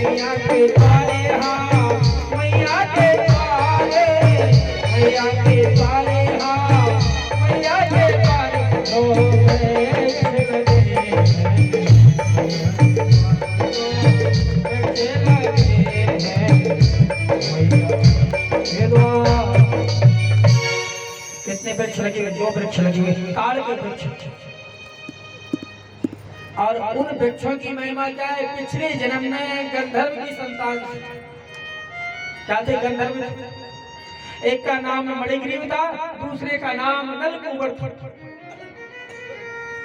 मैया के द्वारे, हाँ मैया के द्वारे, मैया के द्वारे, हाँ मैया के द्वारे हो वृक्ष लगे हैं, कितने वृक्ष लगे हुए? 2 वृक्ष लगे हुए, ताड़ के वृक्ष। और उन वृक्षों की महिमा क्या है? पिछले जन्म में गंधर्व की संतान क्या थे? गंधर्व। एक का नाम मणिग्रीव था, दूसरे का नाम नलकूबर था।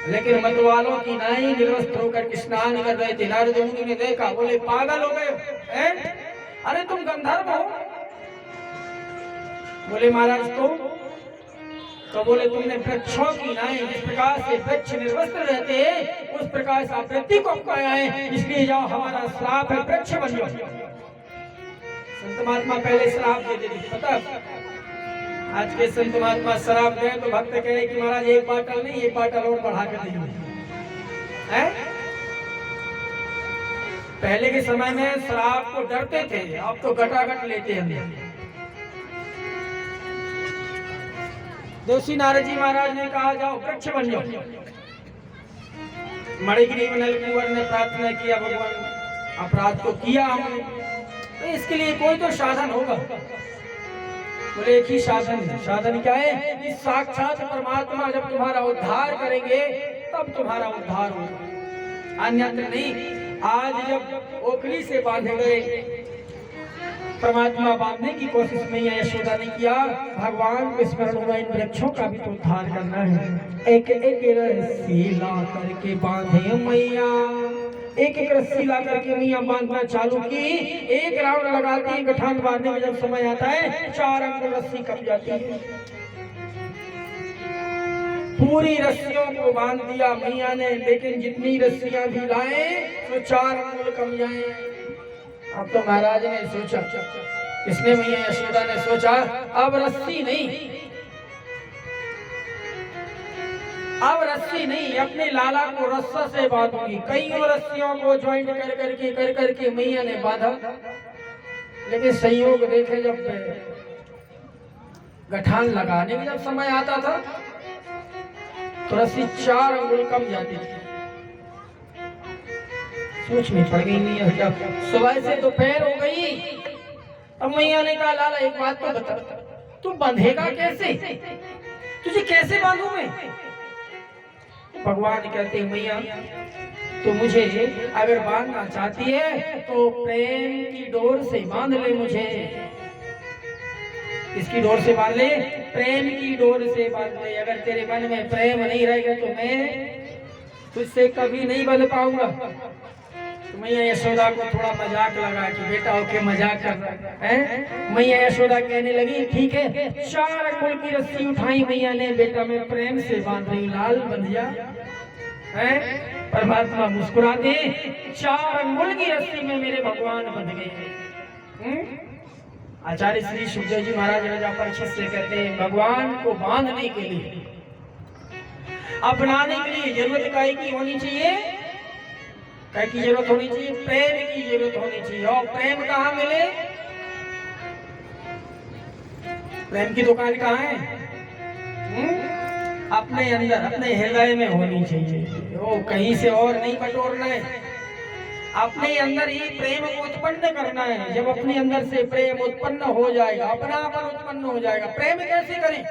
लेकिन मत वालों की नाई निर्वस्त्र होकर स्नान कर रहे थे। नारद मुनि ने देखा, बोले पागल हो गए, अरे तुम गंधर्व हो? बोले महाराज तो बोले तुमने वृक्षों की नाई, जिस प्रकार से वृक्ष निर्वस्त्र रहते हैं उस प्रकार से वृत्ति को अपनाया है, इसलिए जाओ हमारा श्राप है, वृक्ष बन जाओ। संत महात्मा पहले श्राप देते थे, पता? आज के संत महात्मा श्राप दें तो भक्त कहे कि महाराज एक बाटल नहीं, एक बाटल और बढ़ा कर देंगे। पहले के समय में श्राप को डरते थे, अब तो घटाघट लेते हैं। देवसी नारद जी महाराज ने कहा जाओ वृक्ष बन जाओ। मणिग्रीव नलकूबर ने प्रार्थना किया, भगवान अपराध तो किया हमने, तो इसके लिए कोई तो साधन होगा। बोले एक ही साधन है। साधन क्या है? कि साक्षात परमात्मा जब तुम्हारा उद्धार करेंगे तब तुम्हारा उद्धार होगा, अन्यत्र नहीं। आज जब ओखली से बांधे गए परमात्मा बांधने की कोशिश में यशोदा ने किया, भगवान को स्मरण हुआ इन वृक्षों का भी तो उद्धार करना है। एक एक रस्सी ला करके बांधे मैया, एक एक रस्सी ला करके मैया बांधना चालू की। एक राउंड लगाती है, गठान बांधने में जब समय आता है 4 अंगुल रस्सी कट जाती है। पूरी रस्सियों को बांध दिया मैया ने, लेकिन जितनी रस्सियां भी लाए तो 4 अंगुल कम जाए। अब तो महाराज ने सोचा, इसने मैया यशोदा ने सोचा अब रस्सी नहीं, अब रस्सी नहीं, अपने लाला को रस्सा से बांधूंगी। कई रस्सियों को ज्वाइंट कर करके मैया ने बांधा, लेकिन संयोग देखे जब गठान लगाने में जब समय आता था तो रस्सी 4 अंगुल कम जाती थी। सोच में पड़ गई नहीं है, सुबह से दोपहर हो गई। अब मैया ने कहा लाला एक बात तो बता, तू बंधेगा कैसे? तुझे कैसे बांधूं मैं? भगवान कहते हैं मैया तो मुझे अगर बांधना चाहती है तो प्रेम की डोर से बांध ले मुझे। इसकी डोर से बांध ले, प्रेम की डोर से बांध ले। अगर तेरे मन में प्रेम नहीं रहेगा तो मैं तुझसे कभी नहीं बंध पाऊंगा। तो मैया यशोदा को थोड़ा मजाक लगा कि बेटा ओके मजाक कर रहा है। मैया यशोदा कहने लगी ठीक है। 4 अंगुल की रस्सी उठाई मैया ने, बेटा मैं प्रेम से बांध रही, लाल बंध जा। परमात्मा मुस्कुराते, 4 अंगुल की रस्सी में मेरे भगवान बंध गए। आचार्य श्री सुखदेव जी महाराज राजा परीक्षित से कहते हैं भगवान को बांधने के लिए, अपनाने के लिए जरूरत काय की होनी चाहिए? काय की जरूरत होनी चाहिए? प्रेम की जरूरत होनी चाहिए। और प्रेम कहाँ मिले? प्रेम की दुकान कहाँ है? अपने अंदर, अपने हृदय में होनी चाहिए। वो कहीं से और नहीं बटोरना है, अपने अंदर ही प्रेम को उत्पन्न करना है। जब अपने अंदर से प्रेम उत्पन्न हो जाएगा, अपनापन उत्पन्न हो जाएगा। प्रेम कैसे करें?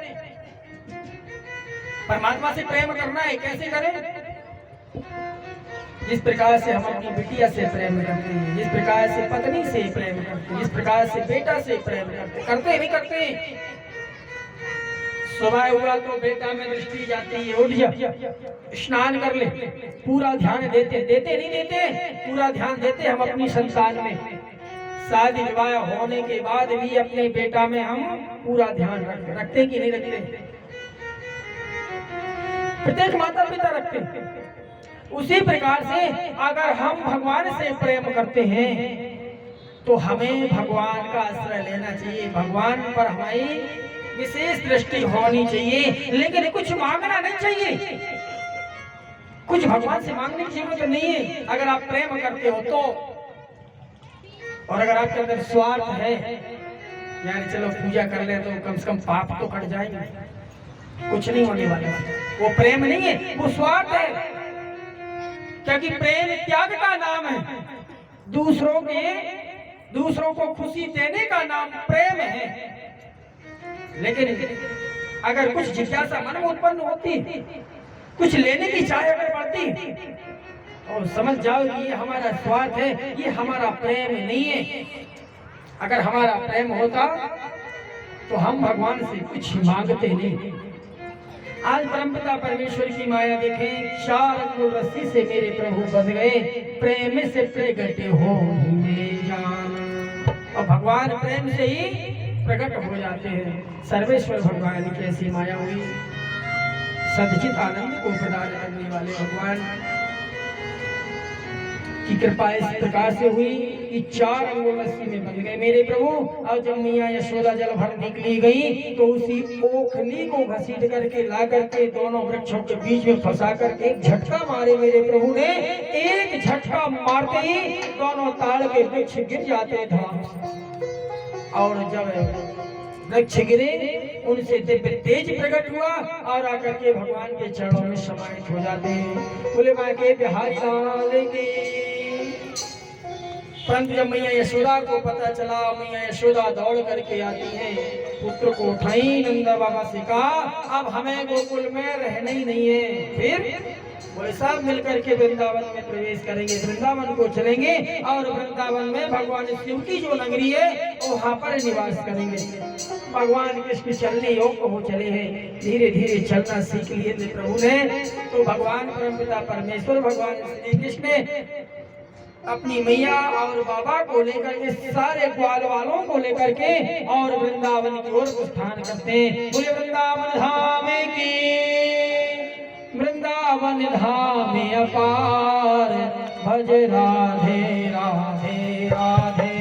परमात्मा से प्रेम करना है, कैसे करें? जिस प्रकार से हम अपनी बिटिया से प्रेम करते हैं, जिस प्रकार से पत्नी से प्रेम करते हैं, जिस प्रकार से बेटा से प्रेम करते नहीं करते? सुबह हुआ तो बेटा में दृष्टि जाती है, उठ जा, स्नान कर ले, पूरा ध्यान देते नहीं देते? पूरा ध्यान देते हम अपनी संतान में। शादी विवाह होने के बाद भी अपने बेटा में हम पूरा ध्यान रखते कि नहीं रखते? प्रत्येक माता पिता रखते हैं। उसी प्रकार से अगर हम भगवान से प्रेम करते हैं तो हमें भगवान का आश्रय लेना चाहिए, भगवान पर हमारी विशेष दृष्टि होनी चाहिए। लेकिन कुछ मांगना नहीं चाहिए, कुछ भगवान से मांगने की जरूरत नहीं है। अगर आप प्रेम करते हो तो और अगर आपके अंदर स्वार्थ है, यानी चलो पूजा कर ले तो कम से कम पाप तो कट जाएंगे, कुछ नहीं होने वाला, वो प्रेम नहीं है, वो स्वार्थ है। क्योंकि प्रेम त्याग का नाम है, दूसरों को खुशी देने का नाम प्रेम है। लेकिन अगर कुछ जिज्ञासा मन में उत्पन्न होती, कुछ लेने की चाह अगर बढ़ती, और समझ जाओ कि ये हमारा स्वार्थ है, ये हमारा प्रेम नहीं है। अगर हमारा प्रेम होता तो हम भगवान से कुछ मांगते नहीं। आज परमपिता परमेश्वर की माया देखें, 4 अंगुल रस्सी से मेरे प्रभु बंध गए, प्रेम से प्रगट हो ही जान। और भगवान प्रेम से ही प्रकट हो जाते हैं। सर्वेश्वर भगवान की ऐसी माया हुई, सदचित आनंद को प्रदान करने वाले भगवान की कृपा इस प्रकार से हुई कि 4 अंगुल रस्सी में बंध गए मेरे प्रभु। और जब मैया यशोदा जल भर निकली गई तो उसी ओखली को घसीट करके ला करके दोनों वृक्षों के बीच में फंसा करके एक झटका मारे मेरे प्रभु ने। एक झटका मारते ही दोनों ताड़ के वृक्ष गिर जाते धड़ाम से, और जब वृक्ष गिरे उनसे दिव्य तेज प्रकट हुआ और आकर के भगवान के चरणों में समाहित हो जाते हैं। बोले माँ के बिहारी लाल की। परंतु जब मैया यशोदा को पता चला, मैया यशोदा दौड़ करके आती है, पुत्र को उठाई, नंदा बाबा से कहा अब हमें गोकुल में रहना ही नहीं है। फिर बोले सब मिलकर के वृंदावन में प्रवेश करेंगे, वृंदावन को चलेंगे और वृंदावन में भगवान शिव की जो नगरी है वहां पर निवास करेंगे। भगवान कृष्ण चलने योग्य हो चले हैं, धीरे धीरे चलना सीख लिए थे प्रभु ने। तो भगवान परमपिता परमेश्वर भगवान श्री कृष्ण अपनी मैया और बाबा को लेकर के, सारे ग्वाल वालों को लेकर के और वृंदावन की ओर प्रस्थान करते हैं। बोले वृंदावन धाम की, वृंदावन धाम अपार, भज राधे राधे राधे।